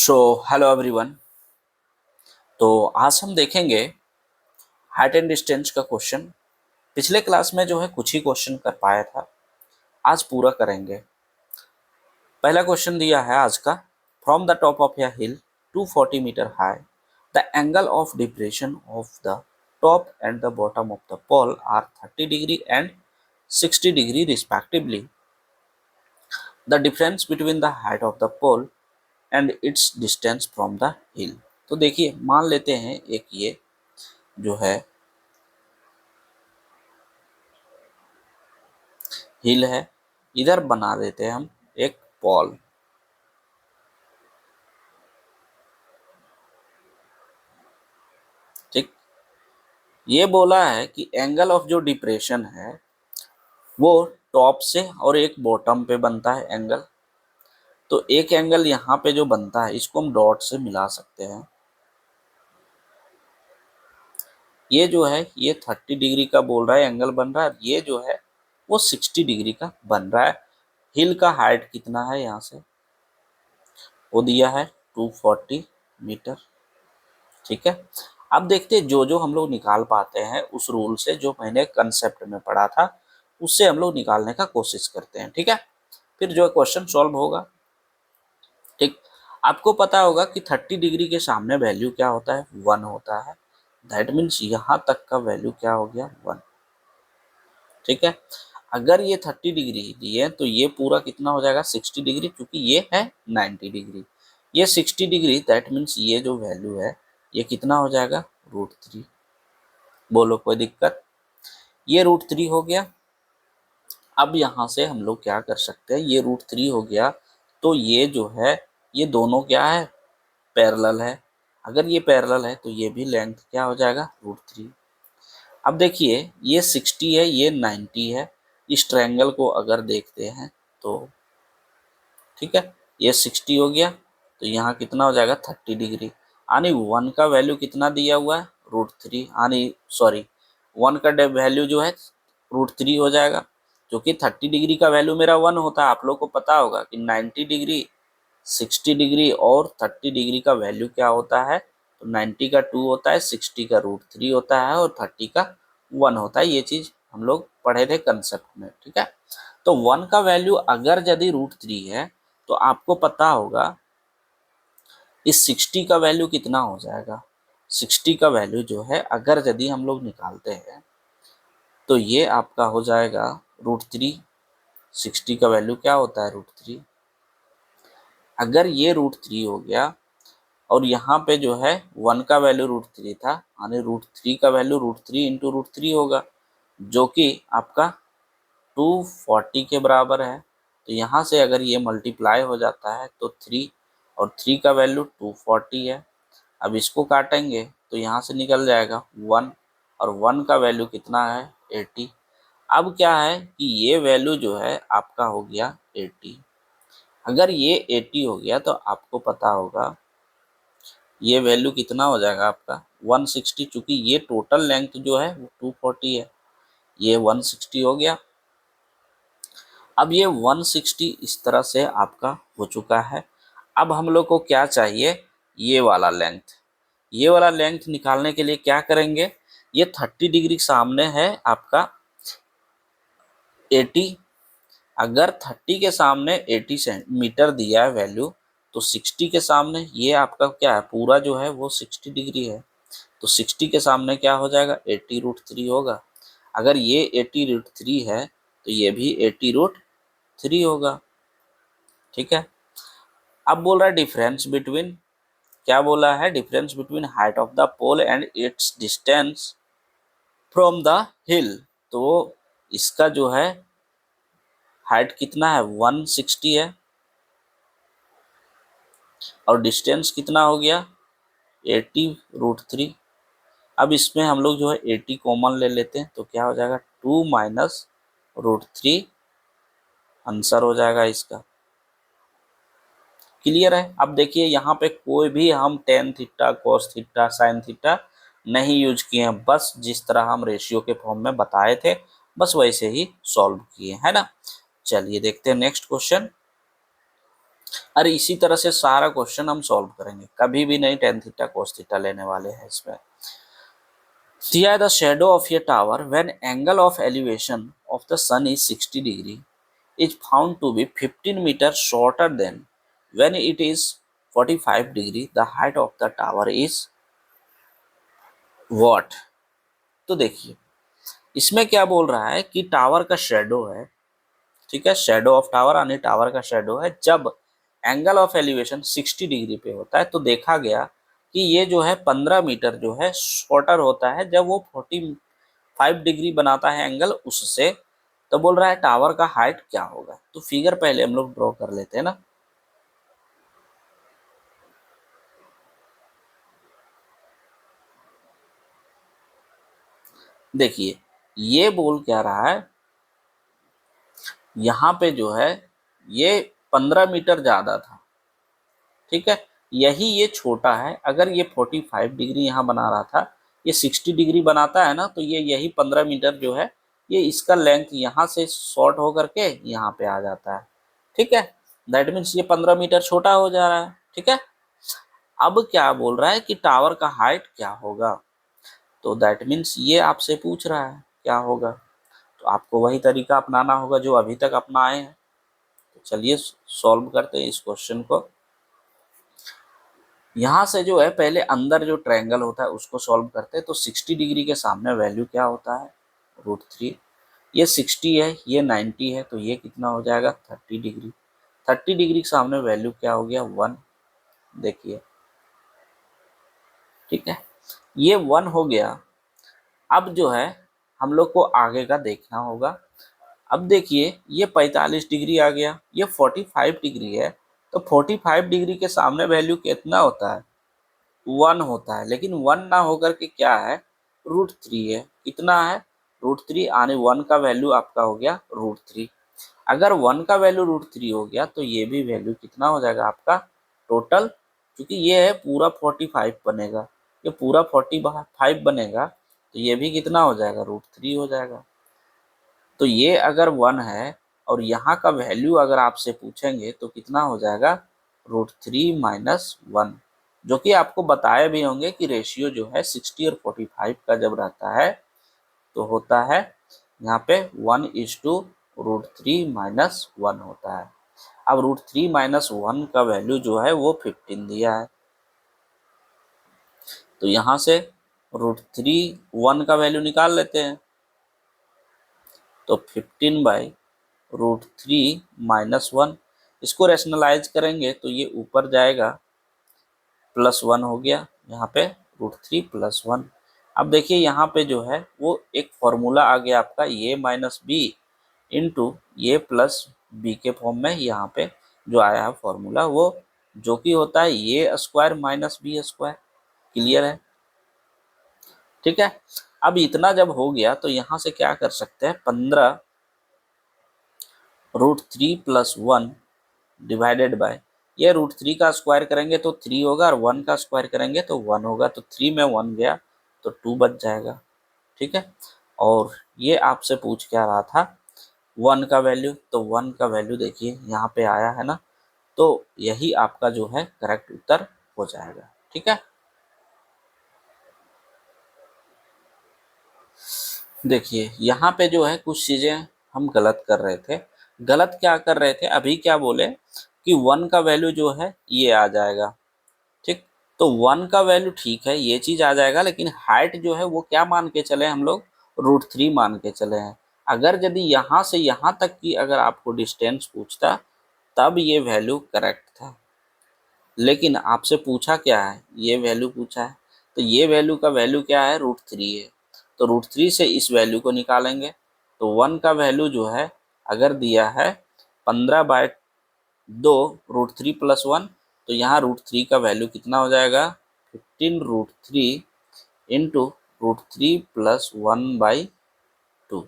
So hello everyone. तो आज हम देखेंगे हाइट एंड डिस्टेंस का क्वेश्चन। पिछले क्लास में जो है कुछ ही क्वेश्चन कर पाया था, आज पूरा करेंगे। पहला क्वेश्चन दिया है आज का, from the top of a hill 240 metre high the angle of depression of the top and the bottom of the pole are 30 degree and 60 degree respectively. The difference between the height of the pole and its distance from the hill. तो देखिए, मान लेते हैं एक ये जो है हिल है, इधर बना देते हैं हम एक पॉल। ठीक, ये बोला है कि एंगल ऑफ जो डिप्रेशन है वो टॉप से और एक बॉटम पे बनता है एंगल। तो एक एंगल यहाँ पे जो बनता है इसको हम डॉट से मिला सकते हैं। ये जो है ये 30 डिग्री का बोल रहा है एंगल बन रहा है, ये जो है वो 60 डिग्री का बन रहा है। हिल का हाइट कितना है, यहाँ से वो दिया है 240 मीटर। ठीक है, अब देखते हैं जो जो हम लोग निकाल पाते हैं उस रूल से, जो मैंने कंसेप्ट में पढ़ा था उससे हम लोग निकालने का कोशिश करते हैं। ठीक है, फिर जो क्वेश्चन सॉल्व होगा। ठीक, आपको पता होगा कि 30 डिग्री के सामने वैल्यू क्या होता है, 1 होता है। दैट मीन्स यहाँ तक का वैल्यू क्या हो गया, 1। ठीक है, अगर ये 30 डिग्री दिए तो ये पूरा कितना हो जाएगा, 60 डिग्री, क्योंकि ये है 90 डिग्री, ये 60 डिग्री। दैट मीन्स ये जो वैल्यू है ये कितना हो जाएगा, √3। बोलो कोई दिक्कत, ये √3 हो गया। अब यहाँ से हम लोग क्या कर सकते हैं, ये √3 हो गया तो ये जो है ये दोनों क्या है, पैरेलल है। अगर ये पैरेलल है तो ये भी लेंथ क्या हो जाएगा, √3। अब देखिए ये 60 है, ये 90 है। इस ट्रायंगल को अगर देखते हैं तो ठीक है, ये 60 हो गया तो यहाँ कितना हो जाएगा, 30 डिग्री। यानी 1 का वैल्यू कितना दिया हुआ है, √3। यानी सॉरी, 1 का वैल्यू जो है √3 हो जाएगा, क्योंकि 30 डिग्री का वैल्यू मेरा 1 होता है। आप लोग को पता होगा कि 90 डिग्री, 60 डिग्री और 30 डिग्री का वैल्यू क्या होता है, तो 90 का 2 होता है, 60 का √3 होता है और 30 का 1 होता है। ये चीज़ हम लोग पढ़े थे कंसेप्ट में। ठीक है, तो 1 का वैल्यू अगर यदि √3 है तो आपको पता होगा इस 60 का वैल्यू कितना हो जाएगा। 60 का वैल्यू जो है अगर यदि हम लोग निकालते हैं तो ये आपका हो जाएगा √3। 60 का वैल्यू क्या होता है, √3। अगर ये √3 हो गया और यहाँ पे जो है 1 का वैल्यू √3 था, यानी √3 का वैल्यू √3 इंटू √3 होगा, जो कि आपका 240 के बराबर है। तो यहाँ से अगर ये मल्टीप्लाई हो जाता है तो 3, और 3 का वैल्यू 240 है। अब इसको काटेंगे तो यहाँ से निकल जाएगा 1, और 1 का वैल्यू कितना है, 80। अब क्या है कि ये वैल्यू जो है आपका हो गया 80। अगर ये 80 हो गया तो आपको पता होगा ये वैल्यू कितना हो जाएगा आपका 160, चूँकि ये टोटल लेंथ जो है वो 240 है, ये 160 हो गया। अब ये 160 इस तरह से आपका हो चुका है। अब हम लोग को क्या चाहिए, ये वाला लेंथ। ये वाला लेंथ निकालने के लिए क्या करेंगे, ये 30 डिग्री सामने है आपका 80। अगर 30 के सामने 80 सेंटीमीटर दिया है वैल्यू, तो 60 के सामने ये आपका क्या है, पूरा जो है वो 60 डिग्री है। तो 60 के सामने क्या हो जाएगा, 80√3 होगा। अगर ये 80√3 है तो ये भी 80√3 होगा। ठीक है, अब बोल रहा है डिफरेंस बिटवीन, क्या बोला है, difference between height of the pole and its distance from the hill. तो इसका जो है हाइट कितना है, 160 है, और डिस्टेंस कितना हो गया, 80√3। अब इसमें हम लोग जो है 80 कॉमन ले लेते हैं तो क्या हो जाएगा, 2 माइनस √3 आंसर हो जाएगा इसका। क्लियर है। अब देखिए यहाँ पे कोई भी हम tan theta, cos theta, sine theta नहीं यूज किए हैं, बस जिस तरह हम रेशियो के फॉर्म में बताए थे बस वैसे ही सॉल्व किए है ना। चलिए देखते हैं नेक्स्ट क्वेश्चन। अरे इसी तरह से सारा क्वेश्चन हम सॉल्व करेंगे, कभी भी नहीं टेन थीटा कोस थीटा लेने वाले हैं इसमें। दिया the shadow of a tower when angle of elevation of the sun is 60 degree is found to be 15 meters shorter than when it is 45 degree, the height of the tower is what? तो देखिए इसमें क्या बोल रहा है कि tower का shadow है, ठीक है, शेडो ऑफ टावर यानी टावर का शेडो है जब एंगल ऑफ एलिवेशन 60 डिग्री पे होता है, तो देखा गया कि ये जो है 15 मीटर जो है शॉर्टर होता है जब वो 45 डिग्री बनाता है एंगल उससे। तो बोल रहा है टावर का हाइट क्या होगा। तो फिगर पहले हम लोग ड्रॉ कर लेते हैं ना। देखिए ये बोल क्या रहा है, यहाँ पे जो है ये 15 मीटर ज़्यादा था, ठीक है, यही ये छोटा है। अगर ये 45 डिग्री यहाँ बना रहा था, ये 60 डिग्री बनाता है ना, तो ये यही 15 मीटर जो है ये इसका लेंथ यहाँ से शॉर्ट होकर के यहाँ पे आ जाता है, ठीक है। दैट मीन्स ये 15 मीटर छोटा हो जा रहा है, ठीक है। अब क्या बोल रहा है कि टावर का हाइट क्या होगा। तो दैट मीन्स ये आपसे पूछ रहा है क्या होगा, तो आपको वही तरीका अपनाना होगा जो अभी तक अपनाए हैं। तो चलिए सॉल्व करते हैं इस क्वेश्चन को। यहाँ से जो है पहले अंदर जो ट्रायंगल होता है उसको सॉल्व करते हैं। तो 60 डिग्री के सामने वैल्यू क्या होता है, √3। ये 60 है, ये 90 है, तो ये कितना हो जाएगा 30 डिग्री। 30 डिग्री के सामने वैल्यू क्या हो गया 1, देखिए, ठीक है, ये 1 हो गया। अब जो है हम लोग को आगे का देखना होगा। अब देखिए ये 45 डिग्री आ गया, ये 45 डिग्री है, तो 45 डिग्री के सामने वैल्यू कितना होता है 1 होता है, लेकिन 1 ना होकर के क्या है √3 है। कितना है √3, आने 1 का वैल्यू आपका हो गया √3। अगर 1 का वैल्यू √3 हो गया तो ये भी वैल्यू कितना हो जाएगा आपका टोटल, क्योंकि ये है पूरा 45 बनेगा, ये पूरा 45 बनेगा, तो ये भी कितना हो जाएगा √3 हो जाएगा। तो ये अगर 1 है और यहाँ का वैल्यू अगर आपसे पूछेंगे तो कितना हो जाएगा √3 माइनस 1, जो कि आपको बताए भी होंगे कि रेशियो जो है 60 और 45 का जब रहता है तो होता है यहाँ पे 1:√3 माइनस 1 होता है। अब √3 माइनस 1 का वैल्यू जो है वो 15 दिया है, तो यहाँ से √3 1 का वैल्यू निकाल लेते हैं। तो 15/√3 माइनस 1, इसको रैशनलाइज करेंगे तो ये ऊपर जाएगा +1 हो गया, यहाँ पे √3 +1। अब देखिए यहाँ पे जो है वो एक फॉर्मूला आ गया आपका ये माइनस बी इंटू ये प्लस बी के फॉर्म में, यहाँ पे जो आया है फॉर्मूला वो जो कि होता है ये square minus B square. Clear है, ठीक है। अब इतना जब हो गया तो यहाँ से क्या कर सकते हैं 15√3 + 1 डिवाइडेड बाय, ये √3 का स्क्वायर करेंगे तो 3 होगा और 1 का स्क्वायर करेंगे तो 1 होगा, तो 3 में 1 गया तो 2 बच जाएगा, ठीक है। और ये आपसे पूछ क्या रहा था 1 का वैल्यू, तो 1 का वैल्यू देखिए यहाँ पे आया है ना, तो यही आपका जो है करेक्ट उत्तर हो जाएगा, ठीक है। देखिए यहाँ पे जो है कुछ चीज़ें हम गलत कर रहे थे। गलत क्या कर रहे थे, अभी क्या बोले कि 1 का वैल्यू जो है ये आ जाएगा, ठीक। तो 1 का वैल्यू ठीक है ये चीज़ आ जाएगा, लेकिन हाइट जो है वो क्या मान के चले हम लोग √3 मान के चले हैं। अगर यदि यहाँ से यहाँ तक की अगर आपको डिस्टेंस पूछता तब ये वैल्यू करेक्ट था, लेकिन आपसे पूछा क्या है ये वैल्यू पूछा है, तो ये वैल्यू का वैल्यू क्या है √3 है, तो √3 से इस वैल्यू को निकालेंगे। तो 1 का वैल्यू जो है अगर दिया है 15/2 √3 + 1, तो यहाँ √3 का वैल्यू कितना हो जाएगा 15√3 इंटू √3 + 1/2,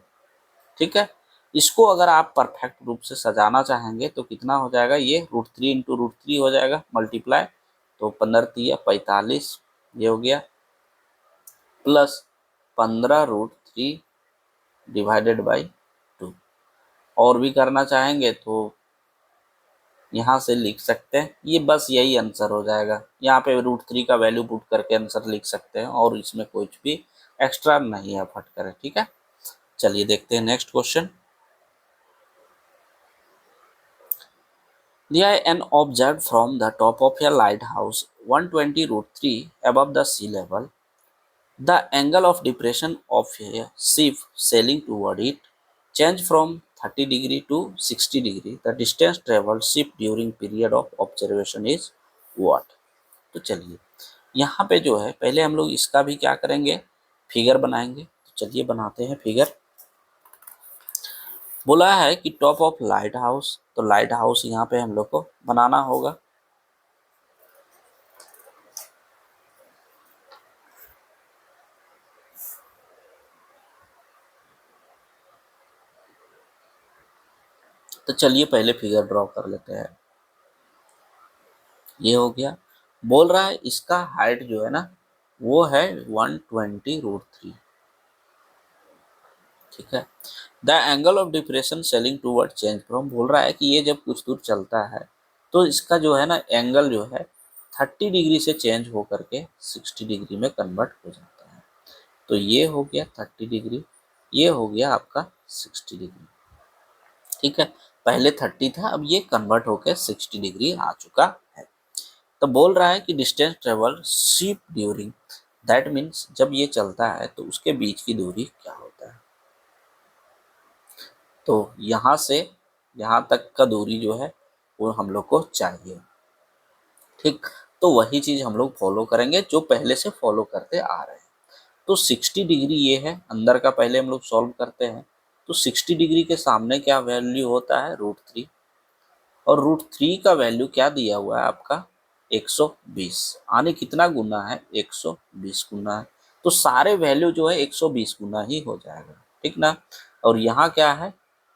ठीक है। इसको अगर आप परफेक्ट रूप से सजाना चाहेंगे तो कितना हो जाएगा ये √3 इंटू √3 हो जाएगा मल्टीप्लाई, तो 15×3 = 45 ये हो गया, प्लस 15√3 डिवाइडेड बाई 2। और भी करना चाहेंगे तो यहाँ से लिख सकते हैं, ये बस यही आंसर हो जाएगा। यहाँ पे √3 का वैल्यू पुट करके आंसर लिख सकते हैं और इसमें कुछ भी एक्स्ट्रा नहीं एफर्ट करें, ठीक है। चलिए देखते हैं नेक्स्ट क्वेश्चन। दिया है an observe from the top of a lighthouse 120 √3 above the sea level. The angle of depression of a ship sailing toward it change from 30 degree to 60 degree. The distance traveled ship during period of observation is what? तो चलिए यहाँ पे जो है पहले हम लोग इसका भी क्या करेंगे, फिगर बनाएंगे। तो चलिए बनाते हैं फिगर। बोला है कि टॉप ऑफ लाइट हाउस, तो लाइट हाउस यहाँ पे हम लोग को बनाना होगा। तो चलिए पहले फिगर ड्रॉ कर लेते हैं। ये हो गया। बोल रहा है इसका हाइट जो है ना वो है 120 √3, ठीक है। The angle of depression selling toward change from, बोल रहा है कि ये जब कुछ दूर चलता है तो इसका जो है ना एंगल जो है 30 डिग्री से चेंज हो करके 60 डिग्री में कन्वर्ट हो जाता है। तो ये हो गया 30 डिग्री, ये हो गया आपका 60 डिग्री, ठीक है। पहले 30 था, अब ये कन्वर्ट होकर 60 डिग्री आ चुका है। तो बोल रहा है कि distance travel ship during, that means जब ये चलता है तो उसके बीच की दूरी क्या होता है। तो यहाँ से यहाँ तक का दूरी जो है वो हम लोग को चाहिए, ठीक। तो वही चीज़ हम लोग फॉलो करेंगे जो पहले से फॉलो करते आ रहे हैं। तो 60 डिग्री ये है अंदर का, पहले हम लोग सॉल्व करते हैं। तो 60 डिग्री के सामने क्या वैल्यू होता है √3, और √3 का वैल्यू क्या दिया हुआ है आपका 120, आने कितना गुना है 120 गुना है। तो सारे वैल्यू जो है 120 गुना ही हो जाएगा, ठीक ना। और यहाँ क्या है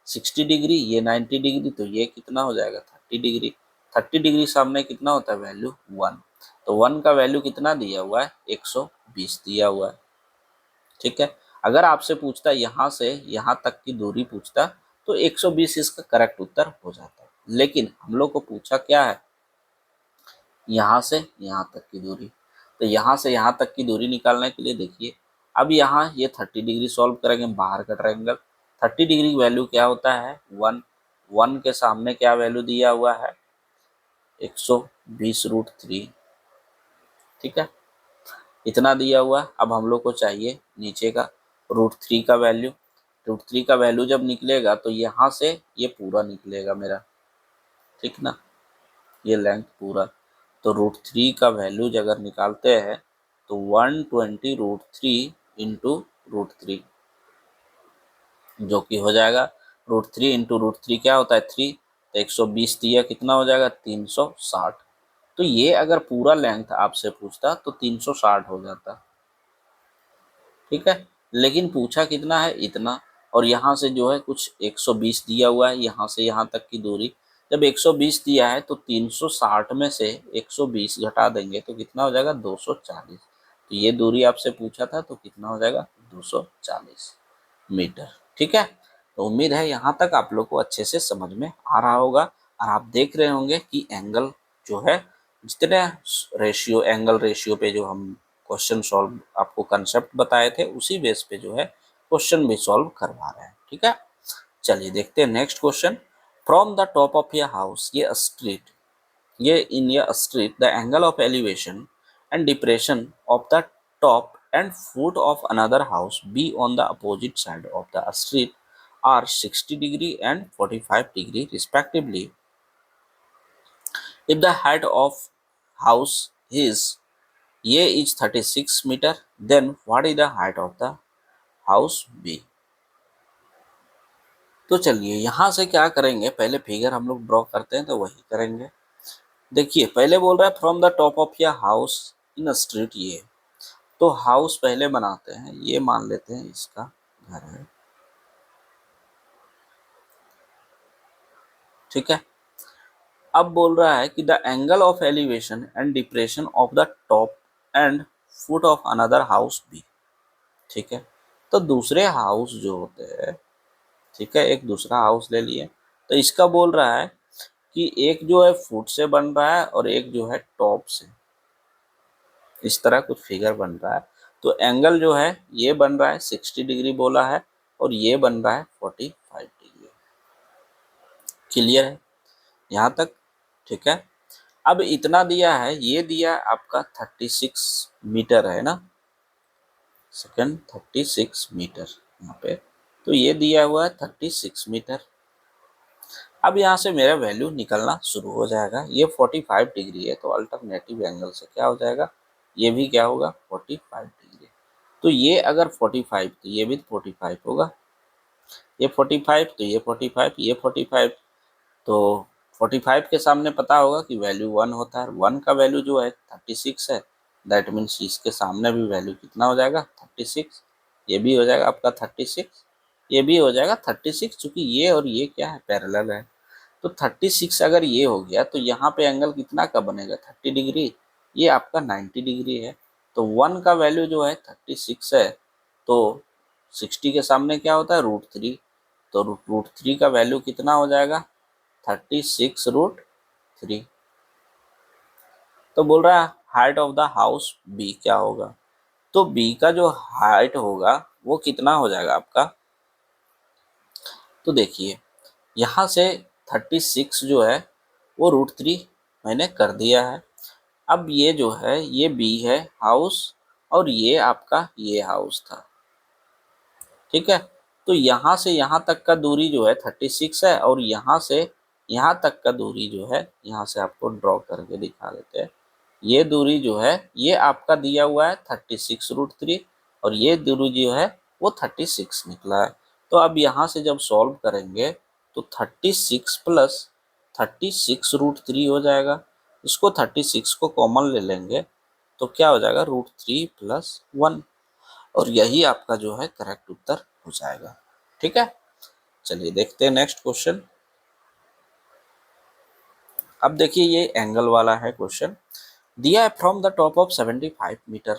60 डिग्री, ये 90 डिग्री, तो ये कितना हो जाएगा 30 डिग्री। 30 डिग्री सामने कितना होता है वैल्यू 1, तो 1 का वैल्यू कितना दिया हुआ है 120 दिया हुआ है, ठीक है। अगर आपसे पूछता यहाँ से यहाँ तक की दूरी पूछता तो 120 इसका करेक्ट उत्तर हो जाता है। लेकिन हम लोग को पूछा क्या है यहाँ से यहाँ तक की दूरी। तो यहाँ से यहाँ तक की दूरी निकालने के लिए देखिए, अब यहाँ ये 30 डिग्री सॉल्व करेंगे बाहर का ट्रायंगल। 30 डिग्री की वैल्यू क्या होता है 1, 1 के सामने क्या वैल्यू दिया हुआ है 120 √3, ठीक है। इतना दिया हुआ। अब हम लोग को चाहिए नीचे का √3 का वैल्यू। √3 का वैल्यू जब निकलेगा तो यहाँ से ये पूरा निकलेगा मेरा, ठीक ना, ये लेंथ पूरा। तो √3 का वैल्यू अगर निकालते हैं तो 120 √3 इंटू √3, जो कि हो जाएगा √3 इंटू √3 क्या होता है 3, तो 120 दिया कितना हो जाएगा 360। तो ये अगर पूरा लेंथ आपसे पूछता तो 360 हो जाता, ठीक है। लेकिन पूछा कितना है इतना, और यहाँ से जो है कुछ 120 दिया हुआ है, यहाँ से यहाँ तक की दूरी। जब 120 दिया है तो 360 में से 120 घटा देंगे तो कितना हो जाएगा 240। तो ये दूरी आपसे पूछा था तो कितना हो जाएगा 240 मीटर, ठीक है। तो उम्मीद है यहाँ तक आप लोग को अच्छे से समझ में आ रहा होगा, और आप देख रहे होंगे कि एंगल जो है जितने रेशियो एंगल रेशियो पे जो हम क्वेश्चन सॉल्व आपको कंसेप्ट बताए थे उसी बेस पे जो है क्वेश्चन भी सॉल्व करवा रहे हैं, ठीक है। चलिए देखते हैं next question. From the top of a house, ये स्ट्रीट, ये in a street the angle of elevation and depression of the top and foot of another house be on the opposite side of the street are 60 degree and 45 degree respectively. If the height of house is A is 36 meter, then what is the height of the house B? तो चलिए यहाँ से क्या करेंगे, पहले figure हम लोग draw करते हैं तो वही करेंगे। देखिए पहले बोल रहा है फ्रॉम द टॉप ऑफ या हाउस इन स्ट्रीट, ये तो हाउस पहले बनाते हैं, ये मान लेते हैं इसका घर है, ठीक है। अब बोल रहा है कि the angle of elevation and depression of the top and foot of another house B, ठीक है। तो दूसरे हाउस जो होते हैं, ठीक है, एक दूसरा हाउस ले लिए, तो इसका बोल रहा है कि एक जो है फुट से बन रहा है और एक जो है टॉप से, इस तरह कुछ फिगर बन रहा है। तो एंगल जो है ये बन रहा है 60 डिग्री बोला है और ये बन रहा है 45 डिग्री। क्लियर है यहाँ तक? ठीक है। अब इतना दिया है, ये दिया आपका 36 मीटर है ना, सेकंड 36 मीटर यहाँ पे, तो ये दिया हुआ है 36 मीटर। अब यहाँ से मेरा वैल्यू निकलना शुरू हो जाएगा। ये 45 डिग्री है तो अल्टरनेटिव एंगल से क्या हो जाएगा, ये भी क्या होगा 45 डिग्री। तो ये अगर 45 तो ये भी 45 होगा, ये 45 तो ये 45, ये 45, तो 45 के सामने पता होगा कि वैल्यू 1 होता है। 1 का वैल्यू जो है 36 है, दैट मीन्स इसके सामने भी वैल्यू कितना हो जाएगा 36। ये भी हो जाएगा आपका 36, ये भी हो जाएगा 36, चूंकि ये और ये क्या है पैरेलल है। तो 36 अगर ये हो गया तो यहाँ पे एंगल कितना का बनेगा 30 डिग्री, ये आपका 90 डिग्री है। तो 1 का वैल्यू जो है 36 है, तो 60 के सामने क्या होता है √3, तो √3 का वैल्यू कितना हो जाएगा 36√3। तो बोल रहा है height of the house B क्या होगा, तो बी का जो हाइट होगा वो कितना हो जाएगा आपका, तो देखिए यहाँ से 36 जो है वो √3 मैंने कर दिया है। अब ये जो है ये बी है हाउस और ये आपका ये हाउस था, ठीक है। तो यहाँ से यहाँ तक का दूरी जो है 36 है और यहाँ से यहाँ तक का दूरी जो है, यहाँ से आपको ड्रॉ करके दिखा देते हैं, ये दूरी जो है ये आपका दिया हुआ है 36√3 और ये दूरी जो है वो 36 निकला है। तो अब यहाँ से जब सॉल्व करेंगे तो 36 प्लस 36√3 हो जाएगा। इसको 36 को कॉमन ले लेंगे तो क्या हो जाएगा √3 + 1, और यही आपका जो है करेक्ट उत्तर हो जाएगा। ठीक है, चलिए देखते हैं नेक्स्ट क्वेश्चन। अब देखिए ये एंगल वाला है क्वेश्चन। दिया है from the top of 75 metre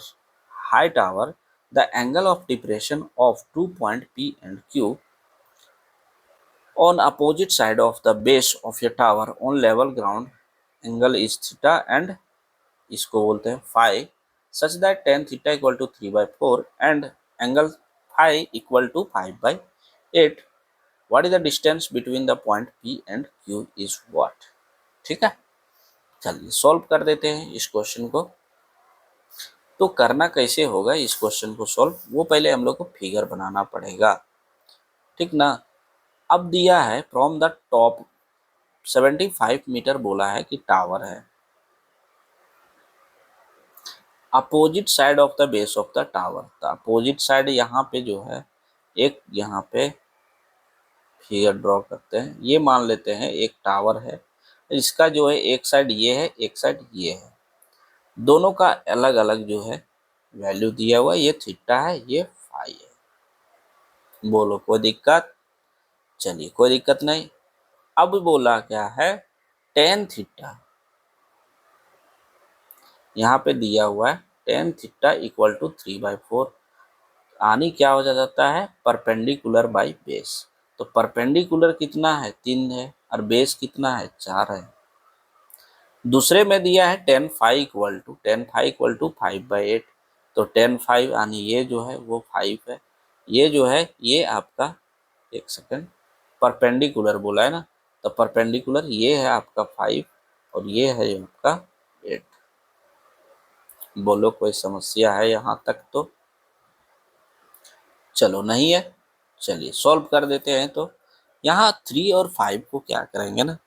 high tower the angle of depression of 2 point P and Q on opposite side of the base of a tower on level ground angle is theta and इसको बोलते हैं phi such that tan theta equal to 3/4 and angle phi equal to 5/8. What is the distance between the point P and Q is what? ठीक है, चलिए solve कर देते हैं इस क्वेश्चन को। तो करना कैसे होगा इस क्वेश्चन को सॉल्व, वो पहले हम लोग को फिगर बनाना पड़ेगा, ठीक ना। अब दिया है फ्रॉम द टॉप 75 मीटर बोला है कि टावर है, opposite side of the base of the tower, तो अपोजिट साइड यहाँ पे जो है एक यहाँ पे फिगर ड्रॉ करते हैं, ये मान लेते हैं एक टावर है, इसका जो है एक साइड ये है एक साइड ये है, दोनों का अलग अलग जो है वैल्यू दिया हुआ है, ये थीटा है ये फाई है। बोलो कोई दिक्कत? चलिए कोई दिक्कत नहीं। अब बोला क्या है टेन थीटा, यहाँ पे दिया हुआ है टेन थीटा इक्वल टू 3/4, आनी क्या हो जाता है परपेंडिकुलर बाई बेस, तो परपेंडिकुलर कितना है 3 है और बेस कितना है 4 है। दूसरे में दिया है टेन फाइव इक्वल टू 5/8, तो टेन फाइव यानी ये जो है वो 5 है, ये जो है ये आपका एक सेकंड परपेंडिकुलर बोला है ना, तो परपेंडिकुलर ये है आपका 5 और ये है आपका 8। बोलो कोई समस्या है यहाँ तक? तो चलो नहीं है, चलिए सॉल्व कर देते हैं। तो यहाँ 3 और 5 को क्या करेंगे ना,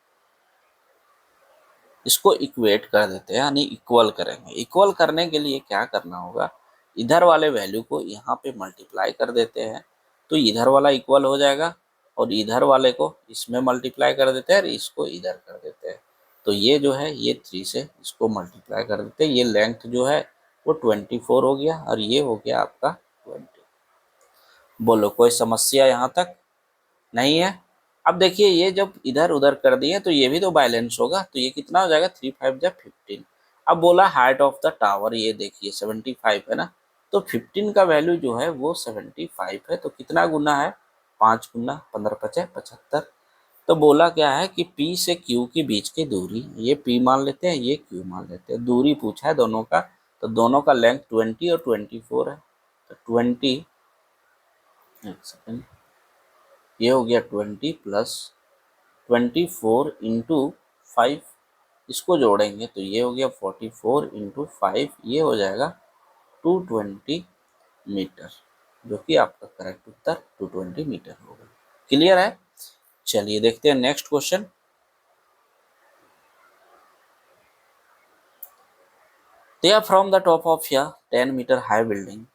इसको इक्वेट कर देते हैं यानी इक्वल करेंगे। इक्वल करने के लिए क्या करना होगा, इधर वाले वैल्यू को यहाँ पे मल्टीप्लाई कर देते हैं तो इधर वाला इक्वल हो जाएगा और इधर वाले को इसमें मल्टीप्लाई कर देते हैं और इसको इधर कर देते हैं। तो ये जो है ये 3 से इसको मल्टीप्लाई कर देते हैं, ये लेंथ जो है वो 24 हो गया और ये हो गया आपका 20। बोलो कोई समस्या यहाँ तक? नहीं है। अब देखिए ये जब इधर उधर कर दिए तो ये भी तो बैलेंस होगा, तो ये कितना हो जाएगा 3 5 जा 15। अब बोला हाइट ऑफ द टावर, ये देखिए 75 है ना, तो 15 का वैल्यू जो है वो 75 है, तो कितना गुना है 5 गुना 15 × 5 = 75, तो बोला क्या है कि P से Q के बीच की दूरी, ये P मान लेते हैं, ये Q मान लेते हैं, दूरी पूछा है दोनों का, तो दोनों का लेंथ 20 और 24 है, तो 20, एक सेकेंड, ये हो गया 20 प्लस 24 इंटू 5, इसको जोड़ेंगे तो ये हो गया 44 इंटू 5, ये हो जाएगा 220 मीटर, जो कि आपका करेक्ट उत्तर 220 मीटर होगा। क्लियर है? चलिए देखते हैं next question. They are from the top of a 10-meter high building.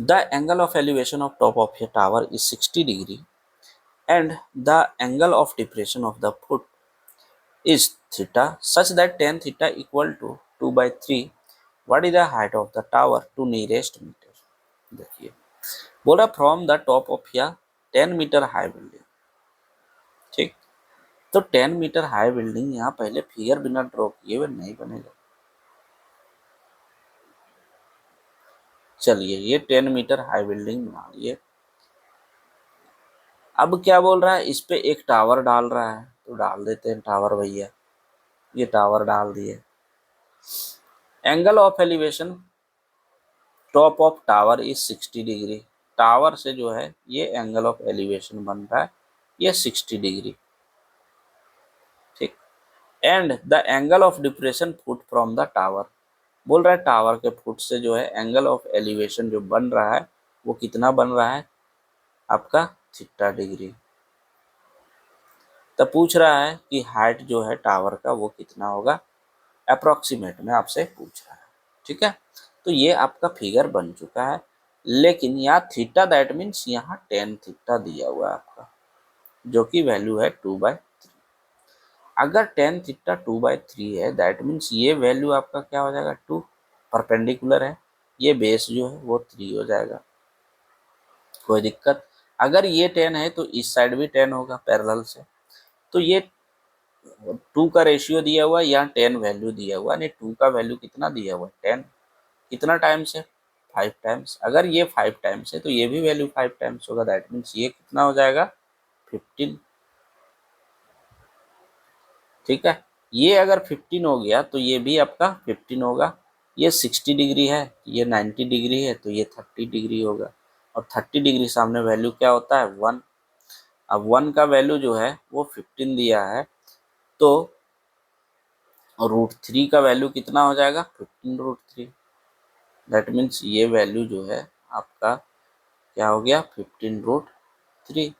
The angle of elevation of top of a tower is 60 degree and the angle of depression of the foot is theta such that tan theta equal to 2 by 3. What is the height of the tower to nearest meter? देखिए बोला from the top of या 10 metre high building. ठीक, तो 10 metre high building, यहाँ पहले figure बिना draw किए हुए नहीं बनेगा। चलिए ये 10 मीटर हाई बिल्डिंग बना लिए। अब क्या बोल रहा है, इस पे एक टावर डाल रहा है, तो डाल देते हैं टावर भैया, ये टावर डाल दिए। Angle of elevation top of tower is 60 degree, tower से जो है ये एंगल ऑफ एलिवेशन बन रहा है, ये 60 डिग्री। ठीक, and the angle of depression foot from the tower, बोल रहा है टावर के फुट से जो है एंगल ऑफ एलिवेशन जो बन रहा है वो कितना बन रहा है आपका थीटा डिग्री। तो पूछ रहा है कि हाइट जो है टावर का वो कितना होगा, अप्रोक्सीमेट में आपसे पूछ रहा है। ठीक है, तो ये आपका फिगर बन चुका है, लेकिन यहाँ थीटा दैट मीन्स यहाँ टेन थीटा दिया हुआ है आपका, जो कि वैल्यू है 2/3। अगर टेन थीटा 2/3 है दैट मीन्स ये वैल्यू आपका क्या हो जाएगा 2, परपेंडिकुलर है, ये बेस जो है वो 3 हो जाएगा, कोई दिक्कत। अगर ये 10 है तो इस साइड भी 10 होगा पैरेलल से, तो ये 2 का रेशियो दिया हुआ है, यहाँ 10 वैल्यू दिया हुआ है, नहीं 2 का वैल्यू कितना दिया हुआ है 10, कितना टाइम्स है 5 टाइम्स। अगर ये 5 टाइम्स है तो ये भी वैल्यू 5 टाइम्स होगा, दैट मीन्स ये कितना हो जाएगा 15। ठीक है, ये अगर 15 हो गया तो ये भी आपका 15 होगा, ये 60 डिग्री है, ये 90 डिग्री है, तो ये 30 डिग्री होगा, और 30 डिग्री सामने वैल्यू क्या होता है 1। अब 1 का वैल्यू जो है वो 15 दिया है, तो √3 का वैल्यू कितना हो जाएगा 15√3, दैट मीन्स ये वैल्यू जो है आपका क्या हो गया 15√3।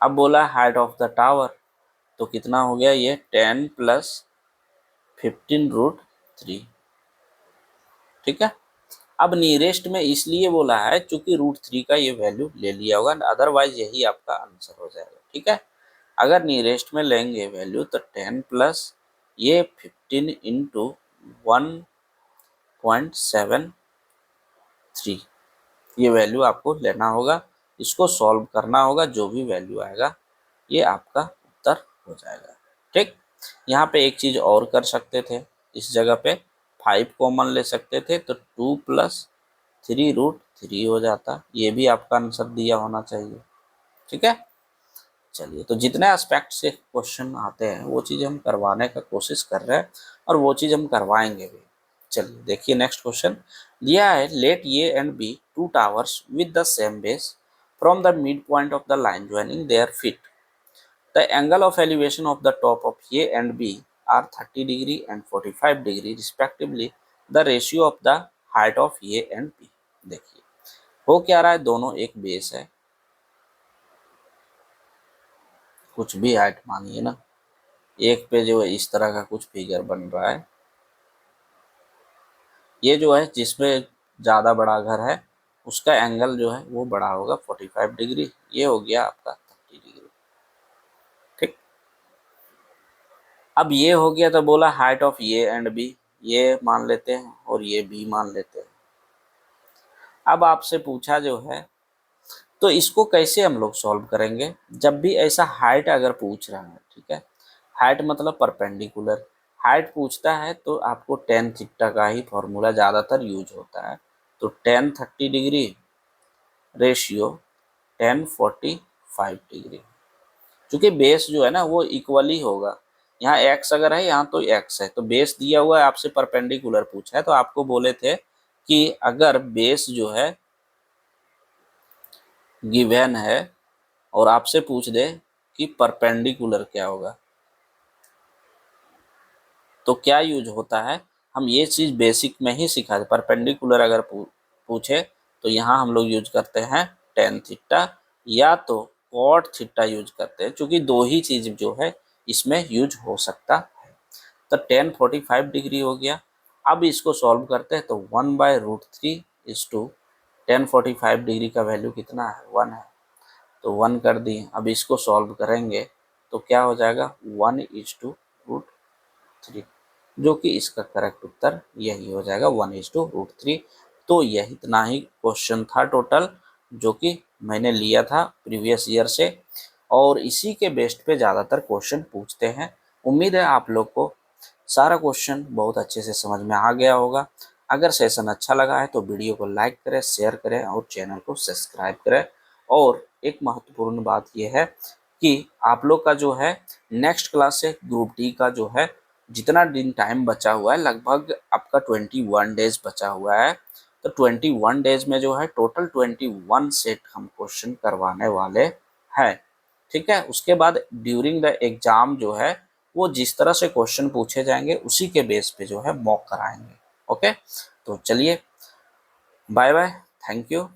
अब बोला हाइट ऑफ द टावर, तो कितना हो गया ये 10 प्लस 15√3। ठीक है, अब नियरेस्ट में इसलिए बोला है क्योंकि √3 का ये वैल्यू ले लिया होगा, अदरवाइज यही आपका आंसर हो जाएगा। ठीक है, अगर नियरेस्ट में लेंगे वैल्यू तो 10 प्लस ये 15 इंटू 1.73, ये वैल्यू आपको लेना होगा, इसको सॉल्व करना होगा, जो भी वैल्यू आएगा ये आपका उत्तर हो जाएगा। ठीक, यहाँ पे एक चीज़ और कर सकते थे, इस जगह पे 5 कॉमन ले सकते थे, तो 2 प्लस 3√3 हो जाता, ये भी आपका आंसर दिया होना चाहिए। ठीक है, चलिए तो जितने एस्पेक्ट से क्वेश्चन आते हैं वो चीज़ हम करवाने का कोशिश कर रहे हैं, और वो चीज़ हम करवाएंगे भी। चलिए देखिए नेक्स्ट क्वेश्चन दिया है, let A and B two towers with the same base from the mid point of the line joining their feet, the angle of elevation of the top of A and B are 30 degree and 45 degree respectively, the ratio of the height of A and B. देखिए हो क्या रहा है, दोनों एक base है, कुछ भी हाइट मानिए ना, एक पे जो है इस तरह का कुछ फिगर बन रहा है, ये जो है जिसमें ज़्यादा बड़ा घर है उसका एंगल जो है वो बड़ा होगा 45 डिग्री, ये हो गया आपका 30 डिग्री। ठीक, अब ये हो गया, तो बोला height of A and B, ये मान लेते हैं और ये बी मान लेते हैं। अब आपसे पूछा जो है, तो इसको कैसे हम लोग सॉल्व करेंगे, जब भी ऐसा हाइट अगर पूछ रहा है, ठीक है, हाइट मतलब परपेंडिकुलर, हाइट पूछता है तो आपको टेन थीटा का ही फॉर्मूला ज़्यादातर यूज होता है, तो ten 30 degree ratio ten 45, degree. क्योंकि बेस जो है ना वो इक्वली होगा, यहाँ x अगर है यहाँ तो x है, तो बेस दिया हुआ है, आपसे परपेंडिकुलर पूछा है, तो आपको बोले थे कि अगर बेस जो है गिवन है और आपसे पूछ दे कि परपेंडिकुलर क्या होगा तो क्या यूज होता है, हम ये चीज बेसिक में ही सिखा थे। परपेंडिकुलर अगर पूछे तो यहाँ हम लोग यूज करते हैं टेन थीटा या तो कॉट थीटा यूज करते हैं, क्योंकि दो ही चीज जो है इसमें यूज हो सकता है। तो टेन 45 डिग्री हो गया। अब इसको सॉल्व करते हैं तो 1/√3 इज टू 1045 डिग्री का वैल्यू कितना है, 1 है, तो 1 कर दिए। अब इसको सॉल्व करेंगे तो क्या हो जाएगा, 1/√3, जो कि इसका करेक्ट उत्तर यही हो जाएगा, 1/√3। तो यही इतना ही क्वेश्चन था टोटल, जो कि मैंने लिया था प्रीवियस ईयर से, और इसी के बेस्ड पे ज़्यादातर क्वेश्चन पूछते हैं। उम्मीद है आप लोग को सारा क्वेश्चन बहुत अच्छे से समझ में आ गया होगा। अगर सेशन अच्छा लगा है तो वीडियो को लाइक करें, शेयर करें और चैनल को सब्सक्राइब करें। और एक महत्वपूर्ण बात यह है कि आप लोग का जो है नेक्स्ट क्लास से ग्रुप डी का जो है जितना दिन टाइम बचा हुआ है, लगभग आपका 21 डेज बचा हुआ है। तो 21 डेज में जो है टोटल 21 सेट हम क्वेश्चन करवाने वाले हैं। ठीक है, उसके बाद ड्यूरिंग द एग्जाम जो है वो जिस तरह से क्वेश्चन पूछे जाएंगे उसी के बेस पे जो है मॉक कराएंगे। ओके, तो चलिए, बाय बाय, थैंक यू।